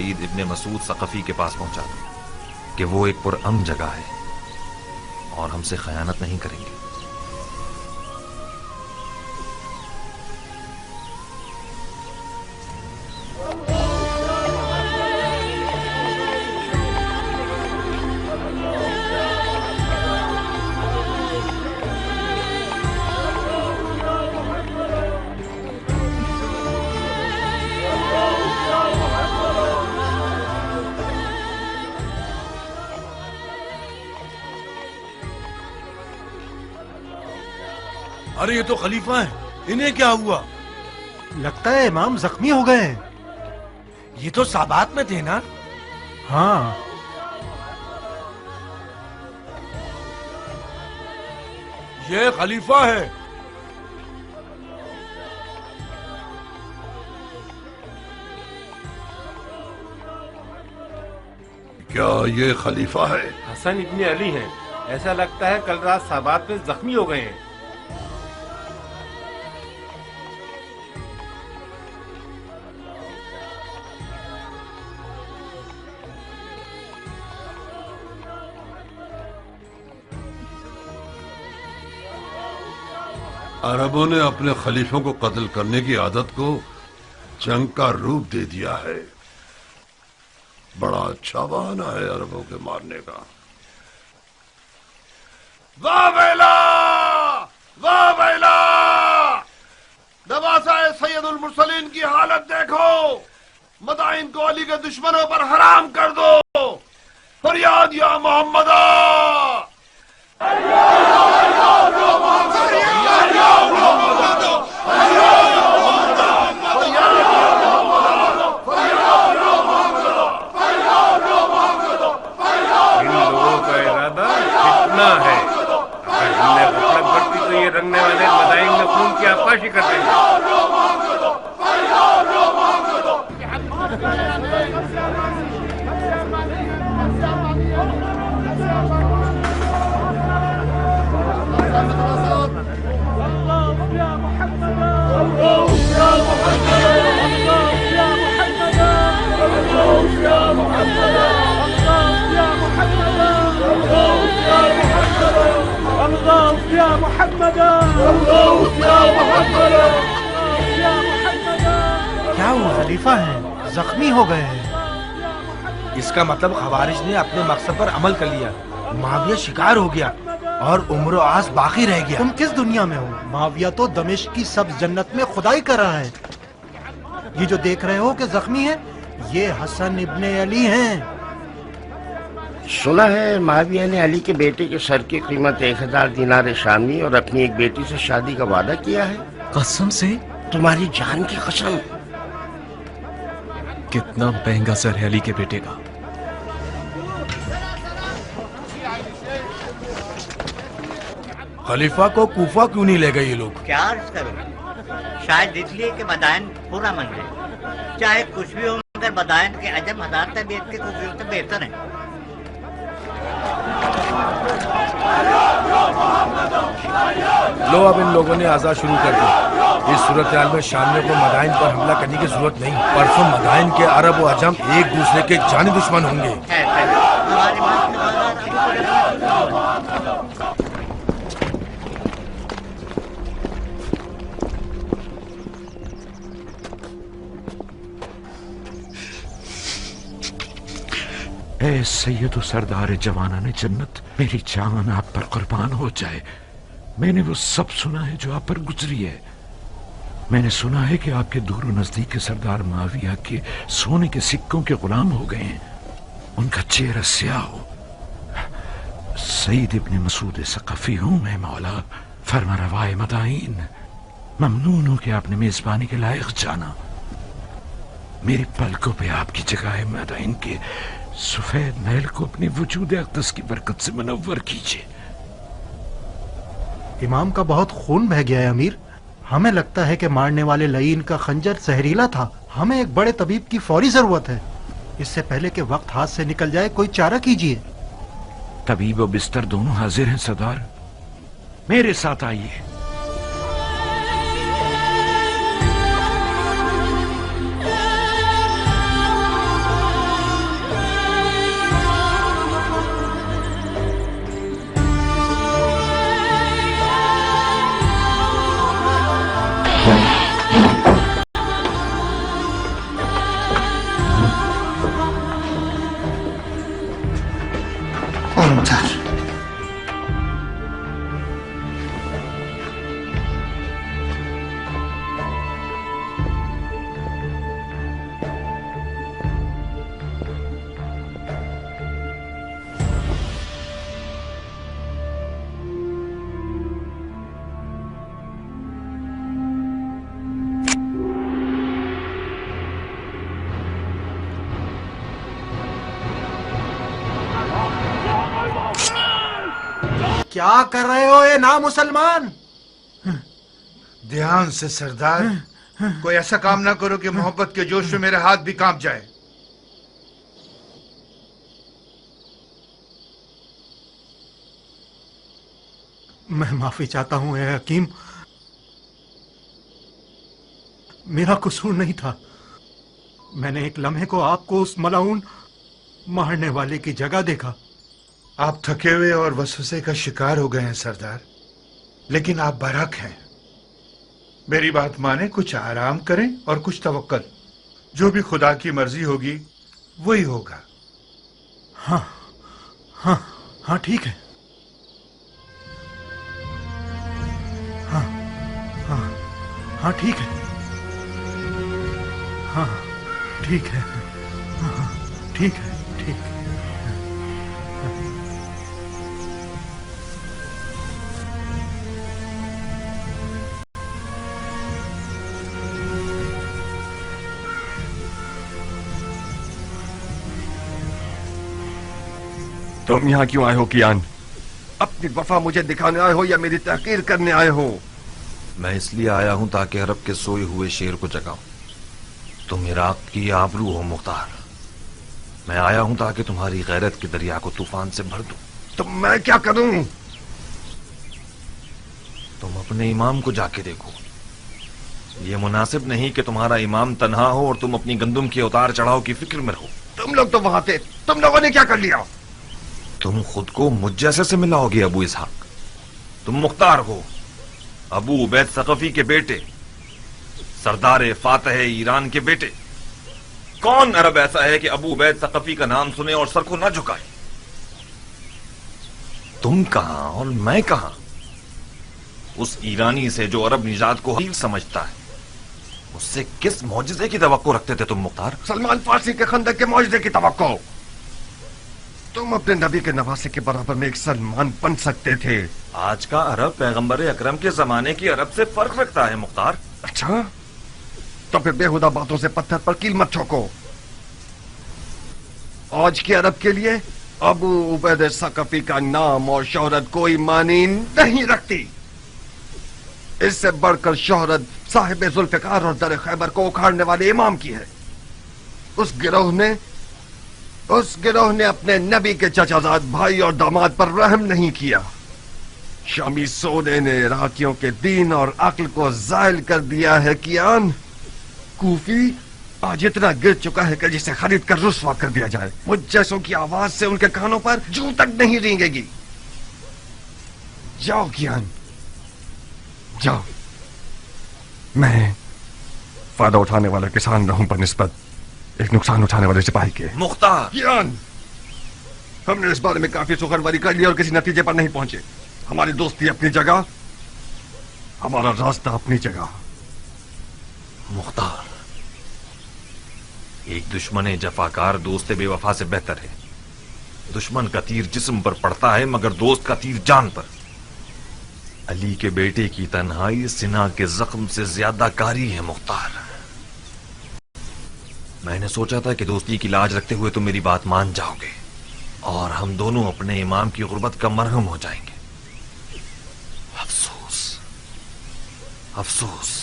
سعید ابن مسعود ثقفی کے پاس پہنچا دو کہ وہ ایک پرامن جگہ ہے اور ہم سے خیانت نہیں کریں گے۔ ارے یہ تو خلیفہ ہیں، انہیں کیا ہوا؟ لگتا ہے امام زخمی ہو گئے ہیں۔ یہ تو سابات میں تھے نا؟ ہاں، یہ خلیفہ ہے۔ کیا یہ خلیفہ ہے؟ حسن ابن علی ہیں، ایسا لگتا ہے کل رات سابات میں زخمی ہو گئے ہیں۔ عربوں نے اپنے خلیفوں کو قتل کرنے کی عادت کو جنگ کا روپ دے دیا ہے۔ بڑا اچھا بہانہ ہے عربوں کے مارنے کا۔ واہ ویلا واہ ویلا، نواسہ سید المرسلین کی حالت دیکھو، مدائن کو علی کے دشمنوں پر حرام کر دو، فریاد یا محمد۔ ہے اگر ہم نے غفلت برتی تو یہ رنگنے والے مدائن میں خون کی آبپاشی کر رہے ہیں۔ کیا وہ خلیفہ ہیں؟ زخمی ہو گئے ہیں۔ اس کا مطلب خوارج نے اپنے مقصد پر عمل کر لیا، معاویہ شکار ہو گیا اور عمر و آس باقی رہ گیا۔ تم کس دنیا میں ہو؟ معاویہ تو دمشق کی سبز جنت میں خدائی کر رہا ہے۔ یہ جو دیکھ رہے ہو کہ زخمی ہے، یہ حسن ابن علی ہیں۔ سنا ہے معاویہ نے علی کے بیٹے کے سر کی قیمت 1000 دینار شامی اور اپنی ایک بیٹی سے شادی کا وعدہ کیا ہے۔ قسم سے؟ تمہاری جان کی قسم۔ کتنا مہنگا سر ہے علی کے بیٹے کا۔ خلیفہ کو کوفہ کیوں نہیں لے گئے یہ لوگ؟ کیا عرض کروں، شاید اس لیے کہ مدائن پورا من ہے، چاہے کچھ بھی ہو مگر مدائن کے عجم ہزار طبیعت کے خوبیوں سے بہتر ہیں۔ لو اب ان لوگوں نے آزاد شروع کر دی۔ اس صورتحال میں شامیوں کو مدائن پر حملہ کرنے کی ضرورت نہیں، پرسوں مدائن کے عرب و عجم ایک دوسرے کے جانی دشمن ہوں گے۔ ہمارے ملک میں اے سید و سردار جوانان جنت، میری جان آپ پر قربان ہو جائے۔ میں نے وہ سب سنا ہے جو آپ پر گزری ہے۔ میں نے سنا ہے کہ آپ کے دور و نزدیک کے سردار معاویہ کے سونے کے سکوں کے غلام ہو گئے ہیں، ان کا چہرہ سیاہ ہو۔ سعید ابن مسعود ثقفی ہوں میں مولا، فرما روائے مدائن، ممنون ہوں کہ آپ نے میزبانی کے لائق جانا۔ میری پلکوں پہ آپ کی جگہ ہے، مدائن کے سفید محل کو اپنے وجود اقدس کی برکت سے منور کیجیے۔ امام کا بہت خون بہہ گیا ہے امیر، ہمیں لگتا ہے کہ مارنے والے لعین کا خنجر زہریلا تھا، ہمیں ایک بڑے طبیب کی فوری ضرورت ہے، اس سے پہلے کہ وقت ہاتھ سے نکل جائے کوئی چارہ کیجیے۔ طبیب و بستر دونوں حاضر ہیں سردار، میرے ساتھ آئیے۔ खंजर। क्या कर रहे हो ये ना मुसलमान? ध्यान से सरदार, कोई ऐसा काम ना करो कि मोहब्बत के जोश में मेरे हाथ भी कांप जाए। मैं माफी चाहता हूं ए हकीम, मेरा कसूर नहीं था। मैंने एक लम्हे को आपको उस मलाउन मारने वाले की जगह देखा। आप थके हुए और वसवसे का शिकार हो गए हैं सरदार, लेकिन आप बरहक हैं। मेरी बात माने, कुछ आराम करें और कुछ तवक्कल। जो भी खुदा की मर्जी होगी वही होगा। हाँ हाँ हाँ ठीक है। हाँ हाँ हाँ ठीक है। हाँ ठीक है। हाँ ठीक है, ठीक है। तुम यहाँ क्यों आए हो कियान? अपनी वफा मुझे दिखाने आए हो या मेरी तहकीर करने आए हो? मैं इसलिए आया हूं ताकि अरब के सोए हुए शेर को जगाऊं। तुम इराक की आबरू हो मुख्तार। मैं आया हूं ताकि तुम्हारी गैरत के दरिया को तूफान से भर दूं। तो मैं क्या करूं? तुम अपने इमाम को जाके देखो। ये मुनासिब नहीं कि तुम्हारा इमाम तन्हा हो और तुम अपनी गंदुम के उतार चढ़ाव की फिक्र में रहो। तुम लोग तो वहां थे, तुम लोगों ने क्या कर लिया? तुम खुद को मुझ जैसे से मिलाओगे अबू इसहाक। तुम मुख्तार हो, अबू उबैद सकफी के बेटे, सरदार फातह ईरान के बेटे। कौन अरब ऐसा है कि अबू उबैद सकफी का नाम सुने और सर को न झुकाए? तुम कहां और मैं कहां? उस ईरानी से जो अरब निजात को हकीर समझता है, उससे किस मौजिजे की तवक्को रखते थे तुम मुख्तार? सलमान फारसी के खंदक के मौजदे की तवक्को। तुम अपने नबी के नवासे के बराबर में एक सलमान बन सकते थे। आज का अरब पैगंबर अकरम के जमाने की अरब से फर्क रखता है मुख्तार। अच्छा, तो फिर बेहुदा बातों से पत्थर पर कील मत ठोको। आज के अरब के लिए अबू उबैद सकफी का नाम और शोहरत कोई मानी नहीं रखती। इससे बढ़कर शोहरत साहिब जुल्फिकार और दर खैबर को उखाड़ने वाले इमाम की है। उस गिरोह ने अपने नबी के चचाजाद भाई और दामाद पर रहम नहीं किया। शामी सोने ने इराकियों के दीन और अक्ल को जायल कर दिया है। कियान, कूफी आज इतना गिर चुका है कि जिसे खरीद कर रुस्वा कर दिया जाए। मुझ जैसों की आवाज से उनके कानों पर जूं तक नहीं रेंगेगी। जाओ कियान, जाओ। मैं फायदा उठाने वाला किसान रहूं पर निस्बत एक नुकसान उठाने वाले सिपाही के। मुख्तार, कियान, हमने इस बारे में काफी सुखरवारी कर ली और किसी नतीजे पर नहीं पहुंचे। हमारी दोस्ती अपनी जगह, हमारा रास्ता अपनी जगह। मुख्तार, एक दुश्मन जफाकार दोस्त बेवफा से बेहतर है। दुश्मन का तीर जिस्म पर पड़ता है मगर दोस्त का तीर जान पर। अली के बेटे की तन्हाई सिना के जख्म से ज्यादा कारी है मुख्तार। मैंने सोचा था कि दोस्ती की लाज रखते हुए तुम मेरी बात मान जाओगे और हम दोनों अपने इमाम की गुर्बत का मरहम हो जाएंगे। अफसोस, अफसोस।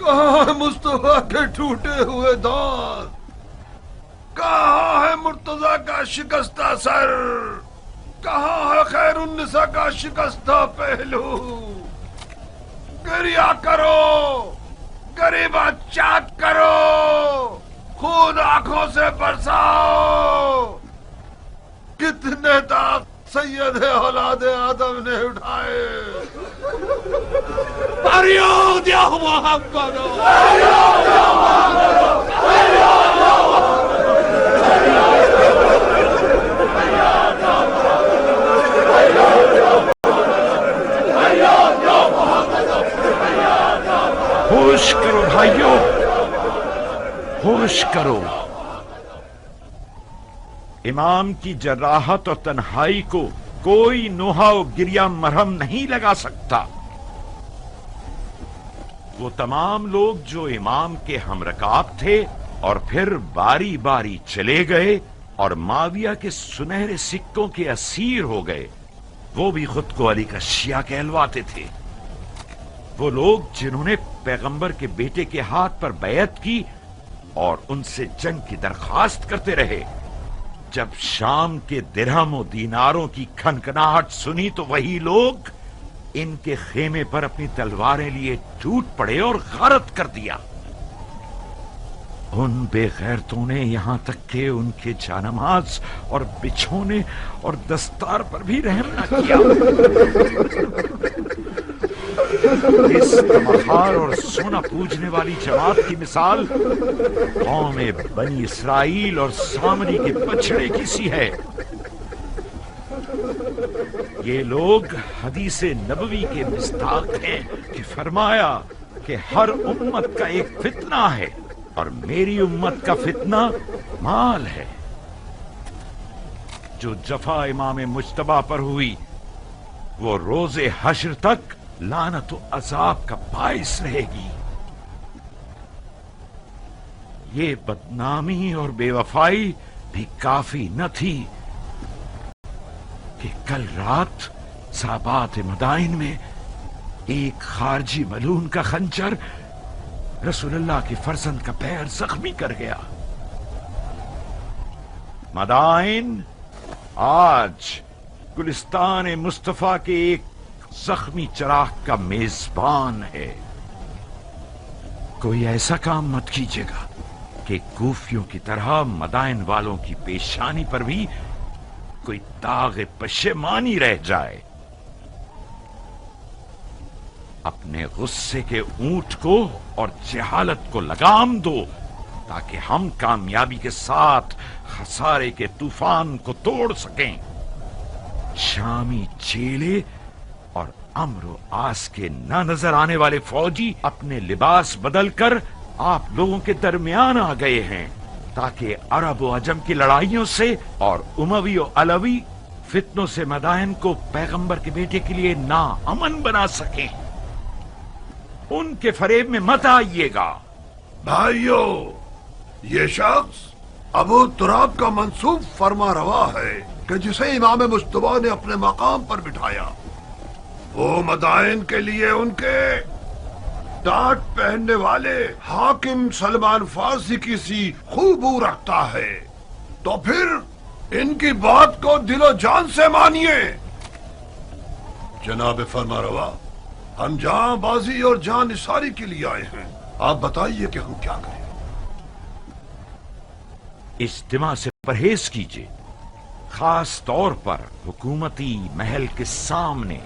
کہاں ہے مصطفیٰ کے ٹوٹے ہوئے دانت؟ کہاں ہے مرتضیٰ کا شکستہ سر؟ کہاں ہے خیر النساء کا شکستہ پہلو؟ گریہ کرو، غریبہ چاک کرو، خون آنکھوں سے برساؤ۔ کتنے داغ سید اولاد آدم نے اٹھائے۔ فریاد یا محمد، فریاد یا محمد، فریاد یا ہوش کرو بھائیو، ہوش کرو۔ امام کی جراحت اور تنہائی کو کوئی نوحہ و گریہ مرہم نہیں لگا سکتا۔ وہ تمام لوگ جو امام کے ہمرکاب تھے اور پھر باری باری چلے گئے اور معاویہ کے سنہرے سکوں کے اسیر ہو گئے، وہ بھی خود کو علی کا شیعہ کہلواتے تھے۔ وہ لوگ جنہوں نے پیغمبر کے بیٹے کے ہاتھ پر بیعت کی اور ان سے جنگ کی درخواست کرتے رہے، جب شام کے درہم و دیناروں کی کھنکھناہٹ سنی تو وہی لوگ ان کے خیمے پر اپنی تلواریں لیے ٹوٹ پڑے اور غارت کر دیا۔ ان بے غیرتوں نے یہاں تک کہ ان کے جانماز اور بچھونے اور دستار پر بھی رحم نہ کیا۔ اس تمہار اور سونا پوجنے والی جماعت کی مثال قوم بنی اسرائیل اور سامری کے بچڑے کی سی ہے۔ یہ لوگ حدیث نبوی کے مصداق ہیں کہ فرمایا کہ ہر امت کا ایک فتنہ ہے اور میری امت کا فتنہ مال ہے۔ جو جفا امام مجتبی پر ہوئی وہ روز حشر تک لعنت و عذاب کا باعث رہے گی۔ یہ بدنامی اور بے وفائی بھی کافی نہ تھی کہ کل رات صحابات مدائن میں ایک خارجی ملعون کا خنجر رسول اللہ کے فرزند کا پیر زخمی کر گیا۔ مدائن آج گلستان مصطفیٰ کے ایک زخمی چراغ کا میزبان ہے۔ کوئی ایسا کام مت کیجیے گا کہ کوفیوں کی طرح مدائن والوں کی پیشانی پر بھی کوئی داغ پشیمانی رہ جائے۔ اپنے غصے کے اونٹ کو اور جہالت کو لگام دو تاکہ ہم کامیابی کے ساتھ خسارے کے طوفان کو توڑ سکیں۔ شامی چیلے اور امر و آس کے نہ نظر آنے والے فوجی اپنے لباس بدل کر آپ لوگوں کے درمیان آ گئے ہیں تاکہ عرب و عجم کی لڑائیوں سے اور اموی و علوی فتنوں سے مدائن کو پیغمبر کے بیٹے کے لیے ناامن بنا سکیں۔ ان کے فریب میں مت آئیے گا۔ بھائیو، یہ شخص ابو تراب کا منسوب فرما روا ہے کہ جسے امام مجتبی نے اپنے مقام پر بٹھایا، وہ مدائن کے لیے ان کے ٹاٹ پہننے والے حاکم سلمان فارسی کی سی خوبو رکھتا ہے، تو پھر ان کی بات کو دل و جان سے مانیے۔ جناب فرما روا، ہم جان بازی اور جان نثاری کے لیے آئے ہیں، آپ بتائیے کہ ہم کیا کریں۔ اجتماع سے پرہیز کیجیے، خاص طور پر حکومتی محل کے سامنے،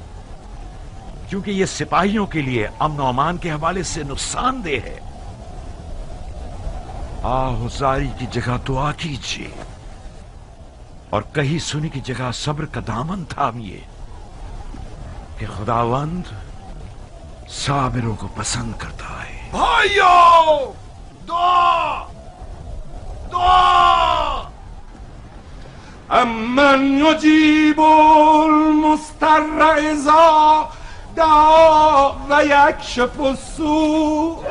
کیونکہ یہ سپاہیوں کے لیے امن و امان کے حوالے سے نقصان دہ ہے۔ آہذاری کی جگہ دعا کیجیے اور کہیں سنی کی جگہ صبر کا دامن تھامیے کہ خداوند صابروں کو پسند کرتا ہے۔ بھائیو، دعا دعا۔ امن یجیب المضطر اذا دعا و یکشف السوء۔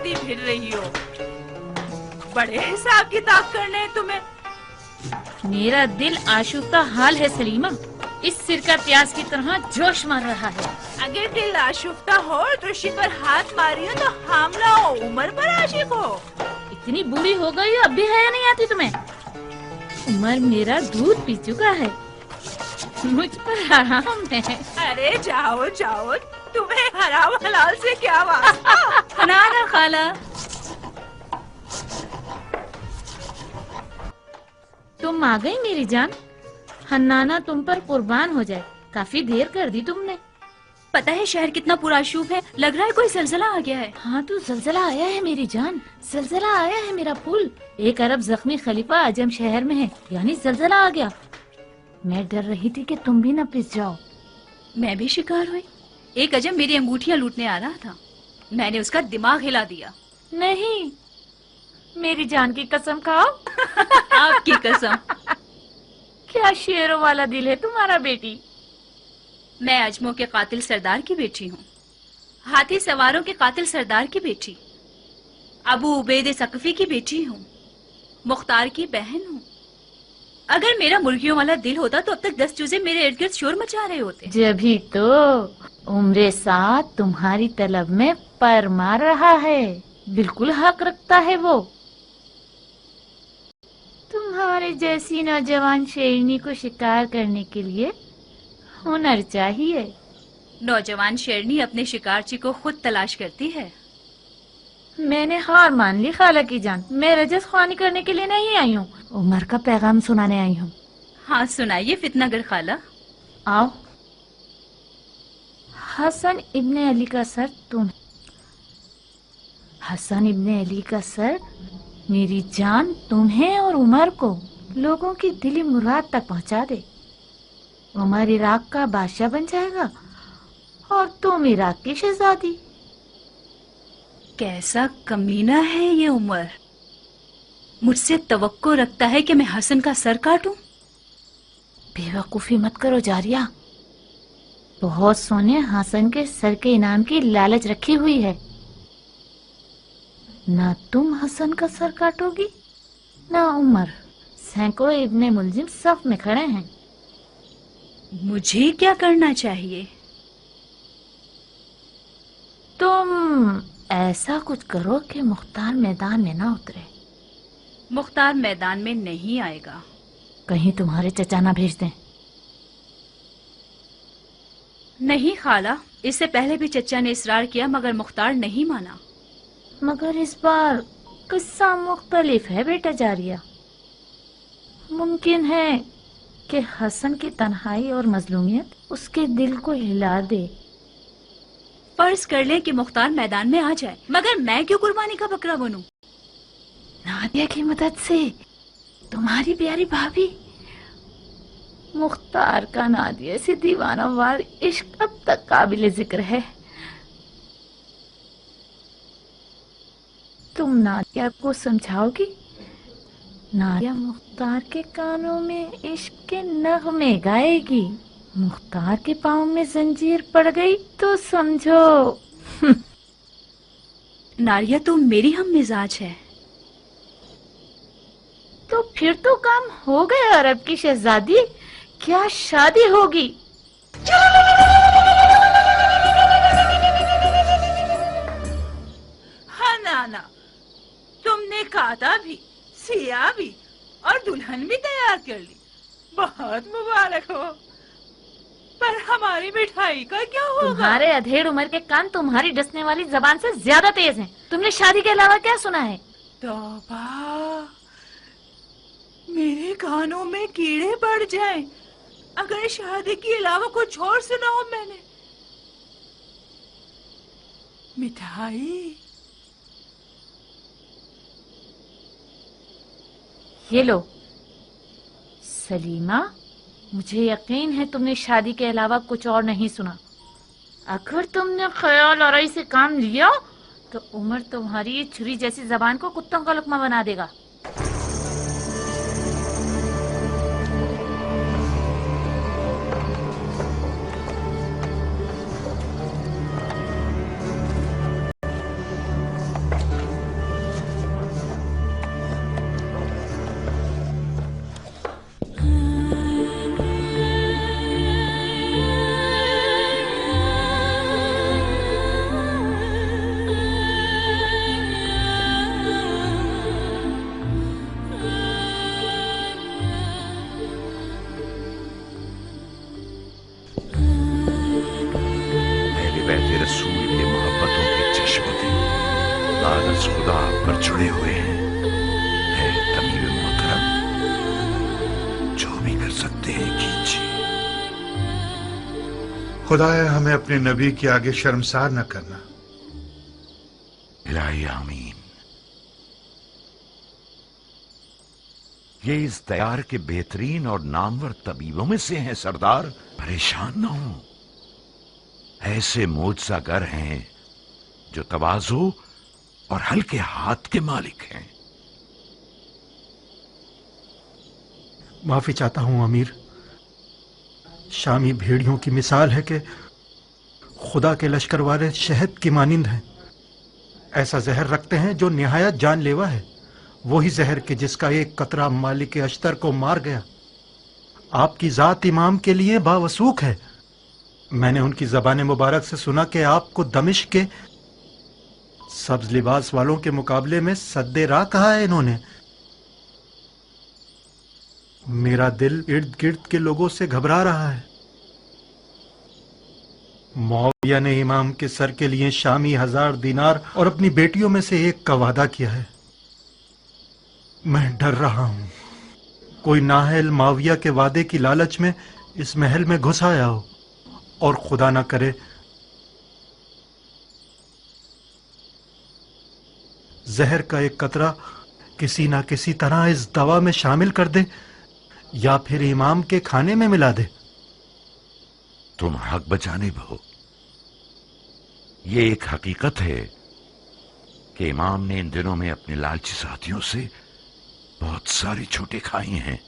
घूमती फिर रही हो? बड़े हिसाब किताब करने हैं तुम्हें। मेरा दिल आशुफ्ता हाल है सलीमा, इस सिर का प्याज की तरह जोश मार रहा है। अगर दिल आशुफ्ता हो तो उसी पर हाथ मारी हो तो हमला हो, उमर पर आशिक हो। इतनी बूढ़ी हो गई हो, अब भी हया नहीं आती तुम्हें? उमर मेरा दूध पी चुका है, मुझ पर आराम है। अरे जाओ जाओ, तुम्हें हराम हलाल से क्या वास्ता। ना खाला, तुम आ गई मेरी जान। हन्नाना तुम पर कुर्बान हो जाए, काफी देर कर दी तुमने। पता है शहर कितना पुराशूब है, लग रहा है कोई जलजला आ गया है। हाँ तो जलजला आया है मेरी जान, जलजला आया है मेरा फूल। एक अरब जख्मी खलीफा अजम शहर में है, यानी जलजला आ गया। मैं डर रही थी कि तुम भी न पिस जाओ। मैं भी शिकार हुई। एक अजम मेरी अंगूठियां लूटने आ रहा था, मैंने उसका दिमाग हिला दिया। नहीं, मेरी जान की कसम खाओ। आपकी कसम। क्या शेरों वाला दिल है तुम्हारा बेटी। मैं अजमों के कातिल सरदार की बेटी हूँ, हाथी सवारों के कातिल सरदार की बेटी, अबू उबैद सकफी की बेटी हूँ, मुख्तार की बहन हूँ। अगर मेरा मुर्गियों वाला दिल होता तो अब तक 10 चूजे मेरे इर्द गिर्द शोर मचा रहे होते। जभी तो उम्रे साथ तुम्हारी तलब में पर मार रहा है, बिल्कुल हक रखता है वो। तुम्हारे जैसी नौजवान शेरनी को शिकार करने के लिए हुनर चाहिए। नौजवान शेरनी अपने शिकारची को खुद तलाश करती है। मैंने हार मान ली खाला की जान, मैं रजस ख्वानी करने के लिए नहीं आई हूँ, उमर का पैगाम सुनाने आई हूँ। हाँ सुनाइए फितनागर खाला। आओ। हसन इब्ने अली का सर तुम। हसन इब्ने अली का सर मेरी जान तुम्हें और उमर को लोगों की दिली मुराद तक पहुंचा दे। उमर इराक का बादशाह बन जाएगा और तुम इराक की शहजादी। कैसा कमीना है ये उमर, मुझसे तवक्को रखता है कि मैं हसन का सर काटूं। बेवकूफी मत करो जारिया, बहुत सोने हसन के सर के इनाम की लालच रखी हुई है। ना तुम हसन का सर काटोगी ना उमर। सैकड़ों इब्ने मुलजिम सफ में खड़े हैं। मुझे क्या करना चाहिए? तुम ऐसा कुछ करो कि मुख्तार मैदान में ना उतरे। मुख्तार मैदान में नहीं आएगा। कहीं तुम्हारे चचा ना भेज दें। नहीं खाला, इससे पहले भी चचा ने इसरार किया मगर मुख्तार नहीं माना। मगर इस बार किस्सा मुख्तलिफ है बेटा जारिया। मुमकिन है कि हसन की तन्हाई और मजलूमियत उसके दिल को हिला दे। फर्ज कर लें कि मुख्तार मैदान में आ जाए, मगर मैं क्यों कुर्बानी का बकरा बनूं? नादिया की मदद से तुम्हारी प्यारी भाभी। मुख्तार का नादिया से दीवाना वार इश्क अब तक काबिल जिक्र है। तुम नादिया को समझाओगी? नादिया मुख्तार के कानों में इश्क के नगमे गाएगी। मुख्तार के पाँव में जंजीर पड़ गई तो समझो। नारिया तो मेरी हम मिजाज है। तो फिर तो काम हो गया अरब की शहजादी, क्या शादी होगी। हाँ नाना, तुमने काता भी, सिया भी और दुल्हन भी तैयार कर ली। बहुत मुबारक हो। पर हमारी मिठाई का क्या होगा? तुम्हारे अधेड़ उम्र के कान तुम्हारी डसने वाली जबान से ज्यादा तेज हैं। तुमने शादी के अलावा क्या सुना है? तौबा, मेरे कानों में कीड़े पड़ जाएं अगर शादी के अलावा कुछ और सुना हो मैंने। मिठाई ये लो सलीमा, मुझे यकीन है तुमने शादी के अलावा कुछ और नहीं सुना। अगर तुमने ख्याल आराई से काम लिया तो उमर तुम्हारी ये छुरी जैसी जबान को कुत्तों का लुकमा बना देगा। पर जुड़े हुए हैं। है तमीम मोहतरम, जो भी कर सकते हैं कीजिए। खुदाया हमें अपने नबी के आगे शर्मसार न करना। इलाही आमीन। ये इस दयार के बेहतरीन और नामवर तबीबों में से हैं सरदार। परेशान न हो, ऐसे मोजज़ागर हैं जो तवाज़ु और हल्के हाथ के मालिक हैं। माफी चाहता हूं अमीर। शामी भेड़ियों की मिसाल है कि खुदा के लश्कर वाले शहद की मानिंद हैं। ऐसा जहर रखते हैं जो निहायत जानलेवा है, वही जहर के जिसका एक कतरा मालिक अश्तर को मार गया। आपकी जात इमाम के लिए बावसूख है। मैंने उनकी जबान मुबारक से सुना कि आपको दमिश्क के सब्ज लिबास वालों के मुकाबले में सद्दे राह कहा है इन्होंने। मेरा दिल इर्द गिर्द के लोगों से घबरा रहा है। मुआविया ने इमाम के सर के लिए शामी 1000 दिनार और अपनी बेटियों में से एक का वादा किया है। मैं डर रहा हूं कोई नाहल मुआविया के वादे की लालच में इस महल में घुस आया हो और खुदा ना करे जहर का एक कतरा किसी ना किसी तरह इस दवा में शामिल कर दे या फिर इमाम के खाने में मिला दे। तुम हक बचाने हो। ये एक हकीकत है कि इमाम ने इन दिनों में अपने लालची साथियों से बहुत सारी छूटें खाई हैं।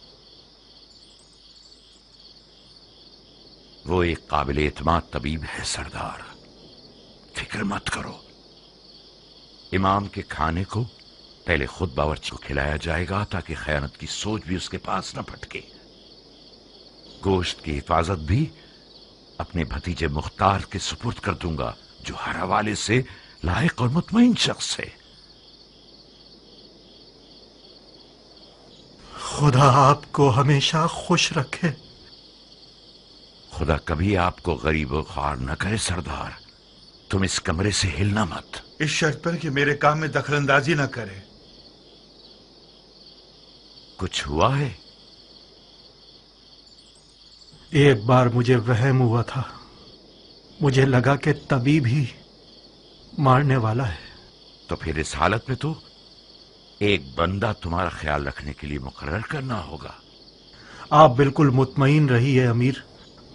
वो एक काबिल एतमाद तबीब है सरदार, फिक्र मत करो। इमाम के खाने को पहले खुद बावर्ची को खिलाया जाएगा ताकि खयानत की सोच भी उसके पास न फटके। गोश्त की हिफाजत भी अपने भतीजे मुख्तार के सुपुर्द कर दूंगा, जो हर हवाले से लायक और मुतमईन शख्स है। खुदा आपको हमेशा खुश रखे। खुदा कभी आपको गरीब और ख्वार न करे सरदार। तुम इस कमरे से हिलना मत। इस शर्त पर कि मेरे काम में दखलंदाजी न करे। कुछ हुआ है? एक बार मुझे वहम हुआ था। मुझे लगा कि तबीब ही मारने वाला है। तो फिर इस हालत में तो एक बंदा तुम्हारा ख्याल रखने के लिए मुकर्रर करना होगा। आप बिल्कुल मुतमईन रहिए अमीर।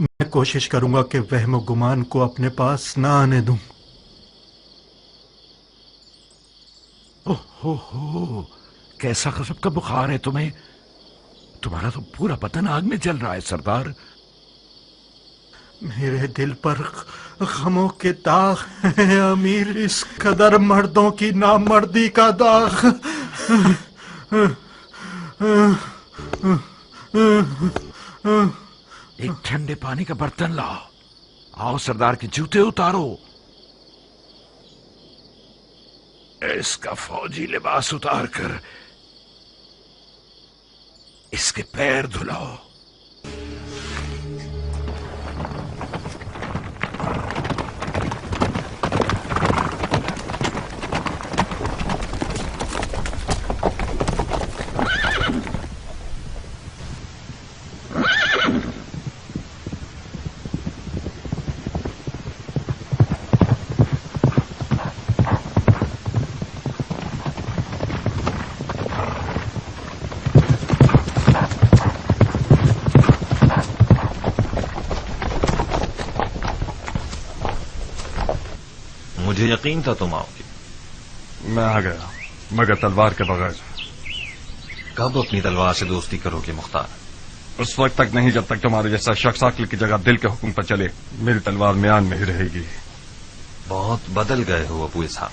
मैं कोशिश करूंगा कि वहम गुमान को अपने पास ना आने दूं। ओहो, कैसा गजब का बुखार है तुम्हें। तुम्हारा तो पूरा बदन आग में जल रहा है सरदार। मेरे दिल पर गमों के दाग हैं अमीर, इस कदर मर्दों की नामर्दी का दाग। एक ठंडे पानी का बर्तन लाओ। आओ सरदार के जूते उतारो। इसका फौजी लिबास उतार कर इसके पैर धुलाओ। मुझे यकीन था तुम आओगे। मैं आ गया, मगर तलवार के बगैर। कब अपनी तलवार से दोस्ती करोगे मुख्तार? उस वक्त तक नहीं जब तक तुम्हारे जैसा शख्स अक्ल की जगह दिल के हुक्म पर चले। मेरी तलवार म्यान में ही रहेगी। बहुत बदल गए हो अबू इसहाक।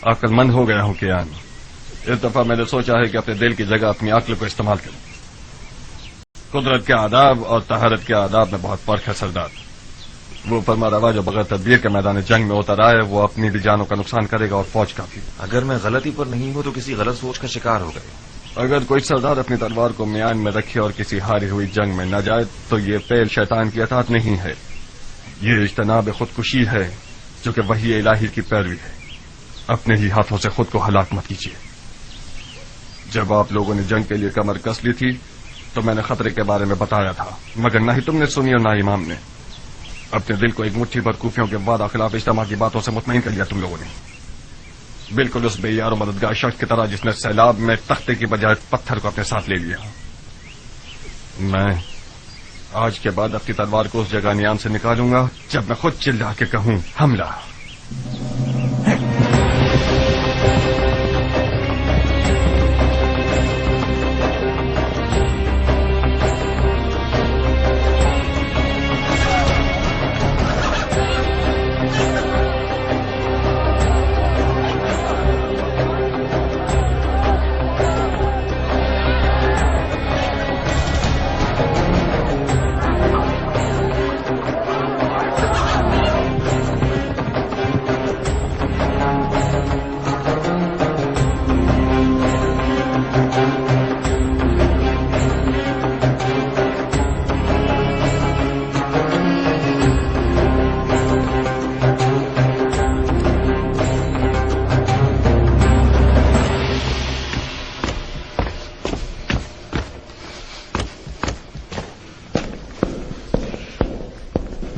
अक्लमंद हो गया हूं कियान। इस दफा मैंने सोचा है कि अपने दिल की जगह अपनी अक्ल को इस्तेमाल करूं। कुदरत के आदाब और तहारत के आदाब में बहुत फर्क है सरदार। वो फरमारवा जो बगैर तदबीर के मैदान जंग में उतर आए, वो अपनी भी जानों का नुकसान करेगा और फौज का भी। अगर मैं गलती पर नहीं हूं तो किसी गलत सोच का शिकार हो गए। अगर कोई सरदार अपनी तलवार को म्यान में रखे और किसी हारी हुई जंग में न जाए तो ये फेल शैतान की अताअत नहीं है। ये इज्तनाब खुदकुशी है जो कि वही इलाही की पैरवी है। اپنے ہی ہاتھوں سے خود کو ہلاک مت کیجیے. جب آپ لوگوں نے جنگ کے لیے کمر کس لی تھی تو میں نے خطرے کے بارے میں بتایا تھا، مگر نہ ہی تم نے سنی اور نہ امام نے. اپنے دل کو ایک مٹھی بھر کوفیوں کے وعدہ خلاف اجتماع کی باتوں سے مطمئن کر لیا تم لوگوں نے، بالکل اس بے یار و مددگار شخص کی طرح جس نے سیلاب میں تختے کی بجائے پتھر کو اپنے ساتھ لے لیا. میں آج کے بعد اپنی تلوار کو اس جگہ نیام سے نکالوں گا جب میں خود چلا کے کہوں حملہ.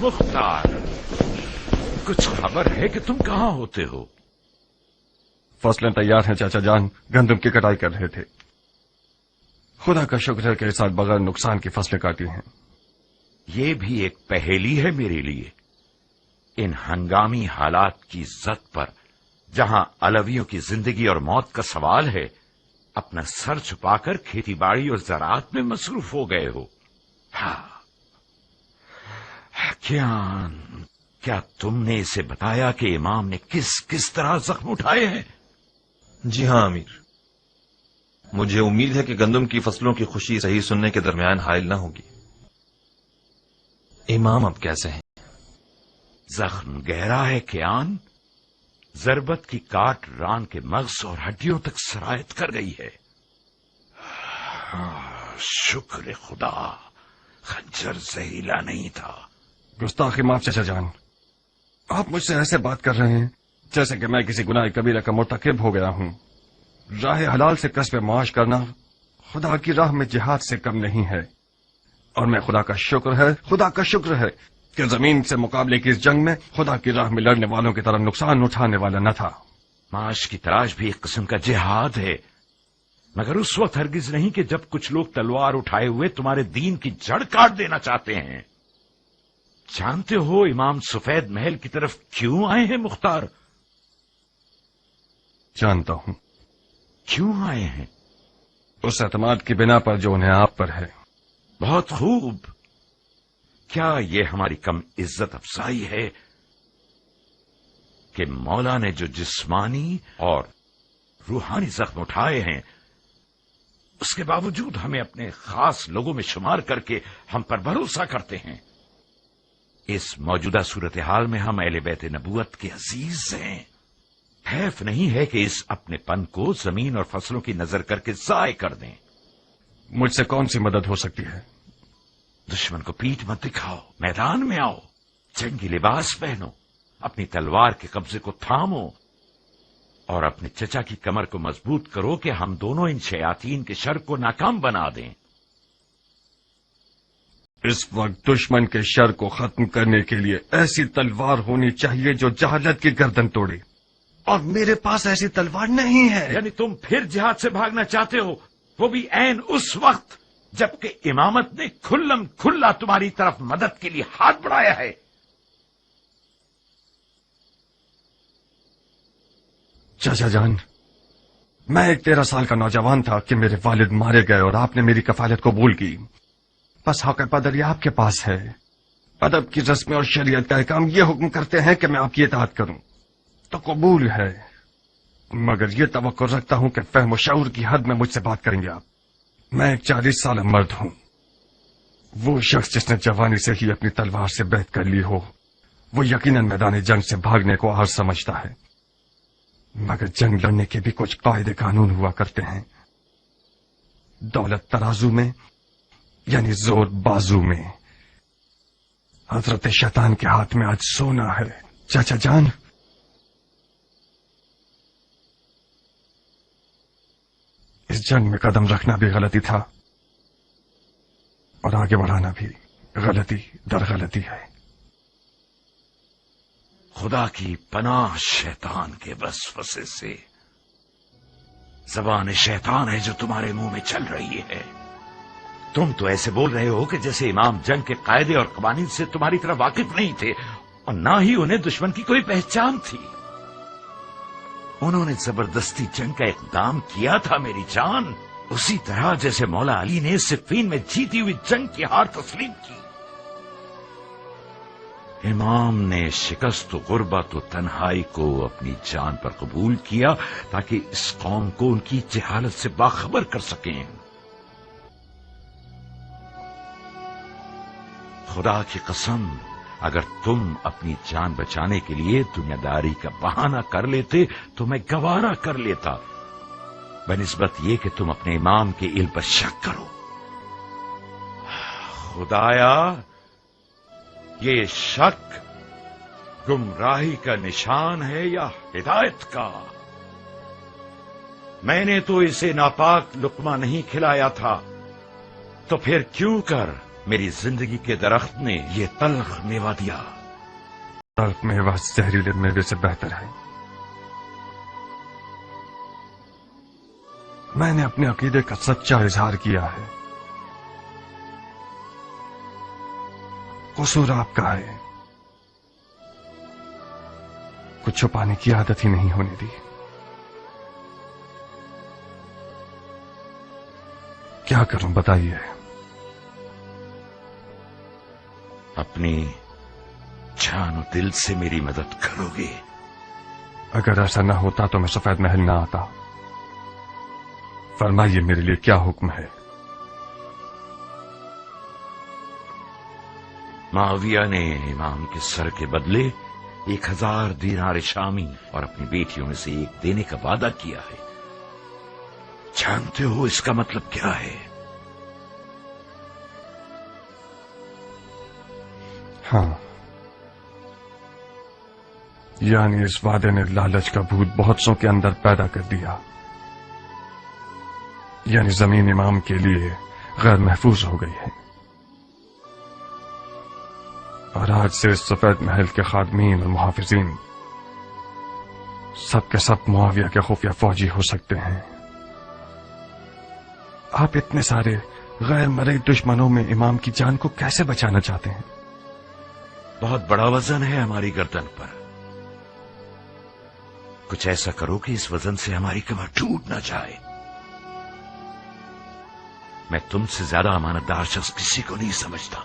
مختار، کچھ خبر ہے کہ تم کہاں ہوتے ہو؟ فصلیں تیار ہیں چاچا جان، گندم کی کٹائی کر رہے تھے. خدا کا شکر ہے کہ اس سال بغیر نقصان کی فصلیں کاٹی ہیں. یہ بھی ایک پہیلی ہے میرے لیے. ان ہنگامی حالات کی زد پر جہاں علویوں کی زندگی اور موت کا سوال ہے، اپنا سر چھپا کر کھیتی باڑی اور زراعت میں مصروف ہو گئے ہو. ہاں، کیا تم نے اسے بتایا کہ امام نے کس طرح زخم اٹھائے ہیں؟ جی ہاں امیر، مجھے امید ہے کہ گندم کی فصلوں کی خوشی صحیح سننے کے درمیان حائل نہ ہوگی. امام اب کیسے ہیں؟ زخم گہرا ہے کیان. ضربت کی کاٹ ران کے مغز اور ہڈیوں تک سرایت کر گئی ہے. شکر خدا خنجر زہریلا نہیں تھا. گستاخی معاف چچا جان، آپ مجھ سے ایسے بات کر رہے ہیں جیسے کہ میں کسی گناہ کبیرہ کا مرتکب ہو گیا ہوں. راہ حلال سے کسب معاش کرنا خدا کی راہ میں جہاد سے کم نہیں ہے. اور میں خدا کا شکر ہے کہ زمین سے مقابلے کی اس جنگ میں خدا کی راہ میں لڑنے والوں کی طرح نقصان اٹھانے والا نہ تھا. معاش کی تلاش بھی ایک قسم کا جہاد ہے، مگر اس وقت ہرگز نہیں کہ جب کچھ لوگ تلوار اٹھائے ہوئے تمہارے دین کی جڑ کاٹ دینا چاہتے ہیں. جانتے ہو امام سفید محل کی طرف کیوں آئے ہیں مختار؟ جانتا ہوں. کیوں آئے ہیں؟ اس اعتماد کی بنا پر جو انہیں آپ پر ہے. بہت خوب. کیا یہ ہماری کم عزت افزائی ہے کہ مولا نے جو جسمانی اور روحانی زخم اٹھائے ہیں اس کے باوجود ہمیں اپنے خاص لوگوں میں شمار کر کے ہم پر بھروسہ کرتے ہیں؟ اس موجودہ صورتحال میں ہم اہل بیت نبوت کے عزیز ہیں. حیف نہیں ہے کہ اس اپنے پن کو زمین اور فصلوں کی نظر کر کے ضائع کر دیں. مجھ سے کون سی مدد ہو سکتی ہے؟ دشمن کو پیٹھ مت دکھاؤ، میدان میں آؤ، جنگی لباس پہنو، اپنی تلوار کے قبضے کو تھامو اور اپنے چچا کی کمر کو مضبوط کرو کہ ہم دونوں ان شیاطین کے شر کو ناکام بنا دیں. اس وقت دشمن کے شر کو ختم کرنے کے لیے ایسی تلوار ہونی چاہیے جو جہالت کی گردن توڑے، اور میرے پاس ایسی تلوار نہیں ہے. یعنی تم پھر جہاد سے بھاگنا چاہتے ہو، وہ بھی عین اس وقت جبکہ امامت نے کھلم کھلا تمہاری طرف مدد کے لیے ہاتھ بڑھایا ہے. چچا جان، میں ایک 13 سال کا نوجوان تھا کہ میرے والد مارے گئے اور آپ نے میری کفالت قبول کی. بس حق پدری آپ کے پاس ہے. ادب کی رسمیں اور شریعت کا احکام یہ حکم کرتے ہیں کہ میں آپ کی اطاعت کروں تو قبول ہے، مگر یہ توقع رکھتا ہوں کہ فہم و شعور کی حد میں مجھ سے بات کریں گے آپ. میں ایک 40 سالہ مرد ہوں. وہ شخص جس نے جوانی سے ہی اپنی تلوار سے بیعت کر لی ہو وہ یقیناً میدان جنگ سے بھاگنے کو عار سمجھتا ہے، مگر جنگ لڑنے کے بھی کچھ قاعدے قانون ہوا کرتے ہیں. دولت ترازو میں یعنی زور بازو میں. حضرت شیطان کے ہاتھ میں آج سونا ہے چچا جان. इस जंग में कदम रखना भी गलती था और आगे बढ़ाना भी गलती दर गलती है। खुदा की पनाह शैतान के वसवसे से। ज़बान शैतान है जो तुम्हारे मुंह में चल रही है। तुम तो ऐसे बोल रहे हो कि जैसे इमाम जंग के कायदे और कवानीन से तुम्हारी तरह वाकिफ नहीं थे और ना ही उन्हें दुश्मन की कोई पहचान थी। उन्होंने जबरदस्ती जंग का इक़दाम किया था मेरी जान, उसी तरह जैसे मौला अली ने सिफ़ीन में जीती हुई जंग की हार तस्लीम की। इमाम ने शिकस्त गुर्बत और तन्हाई को अपनी जान पर कबूल किया ताकि इस कौम को उनकी जहालत से बाखबर कर सकें। खुदा की कसम, अगर तुम अपनी जान बचाने के लिए दुनियादारी का बहाना कर लेते तो मैं गवारा कर लेता, बनिस्बत ये कि तुम अपने इमाम के इल्म पर शक करो। खुदाया, ये शक गुमराही का निशान है या हिदायत का? मैंने तो इसे नापाक लुकमा नहीं खिलाया था, तो फिर क्यों कर मेरी जिंदगी के दरख्त ने ये तल्ख मेवा दिया? तल्ख मेवा जहरीले मेवे से बेहतर है। मैंने अपने अकीदे का सच्चा इजहार किया है। कसूर आपका है, कुछ छुपाने की आदत ही नहीं होने दी। क्या करूं बताइए? अपनी जान और दिल से मेरी मदद करोगे? अगर ऐसा न होता तो मैं सफेद महल न आता। फरमाइए मेरे लिए क्या हुक्म है? माविया ने इमाम के सर के बदले 1000 दीनार शामी और अपनी बेटियों में से एक देने का वादा किया है। जानते हो इसका मतलब क्या है? हाँ, यानी इस वादे ने लालच का भूत बहुत सौ के अंदर पैदा कर दिया। यानी जमीन इमाम के लिए गैर महफूज हो गई है और आज से इस सफेद महल के खादमीन और मुहाफिजीन सब के सब मुआविया के खुफिया फौजी हो सकते हैं। आप इतने सारे गैर मरे दुश्मनों में इमाम की जान को कैसे बचाना चाहते हैं? बहुत बड़ा वजन है हमारी गर्दन पर। कुछ ऐसा करो कि इस वजन से हमारी कमर टूट ना जाए। मैं तुमसे ज्यादा अमानतदार शख्स किसी को नहीं समझता।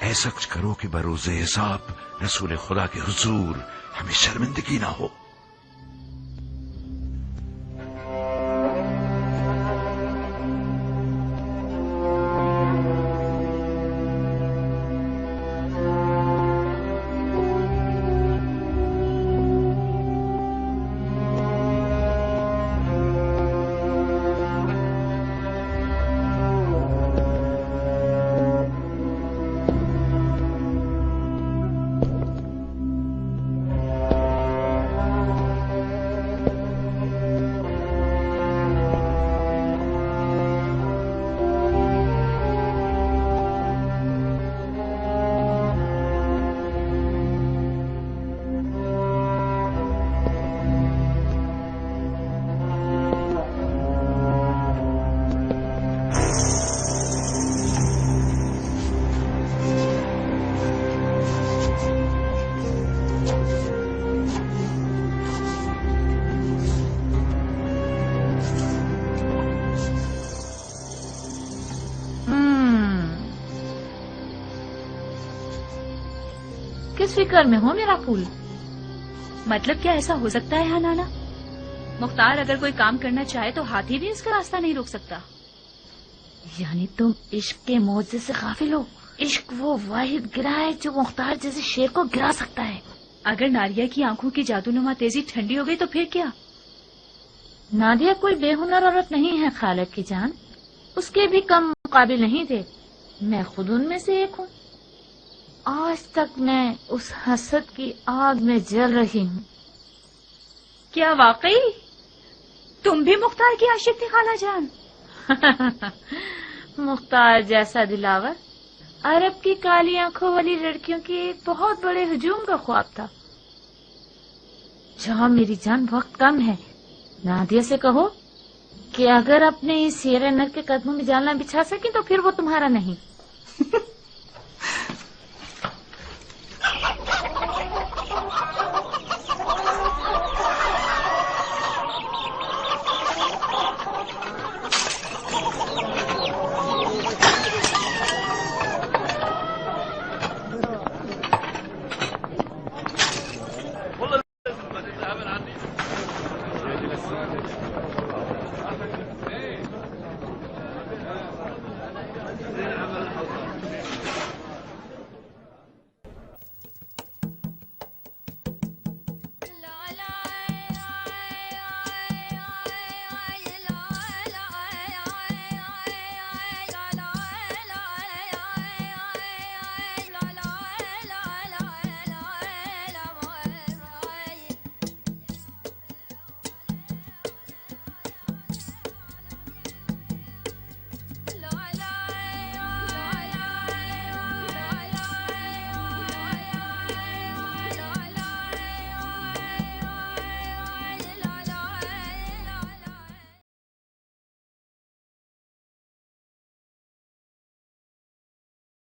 ऐसा कुछ करो कि बरोज़े हिसाब रसूल खुदा के हुजूर हमें शर्मिंदगी ना हो। किस फिक्र में हो मेरा फूल? मतलब क्या ऐसा हो सकता है हाँ नाना? मुख्तार अगर कोई काम करना चाहे तो हाथी भी इसका रास्ता नहीं रोक सकता। यानी तुम इश्क के मौजे से गाफिल हो। इश्क वो वाहिद गिरा है जो मुख्तार जैसे शेर को गिरा सकता है। अगर नारिया की आंखों की जादूनुमा तेजी ठंडी हो गई तो फिर क्या? नादिया कोई बेहुनर औरत नहीं है खालिद की जान, उसके भी कम मुकाबिल नहीं थे। मैं खुद उनमें से एक हूँ। आज तक मैं उस हसद की आग में जल रही हूँ। क्या वाकई? तुम भी मुख्तार की आशिक थी खाला जान? मुख्तार जैसा दिलावर अरब की काली आंखों वाली लड़कियों के एक बहुत बड़े हुजूम का ख्वाब था। जहाँ मेरी जान वक्त कम है, नादिया से कहो कि अगर अपने इस शेर नर के कदमों में जालना बिछा सके तो फिर वो तुम्हारा नहीं।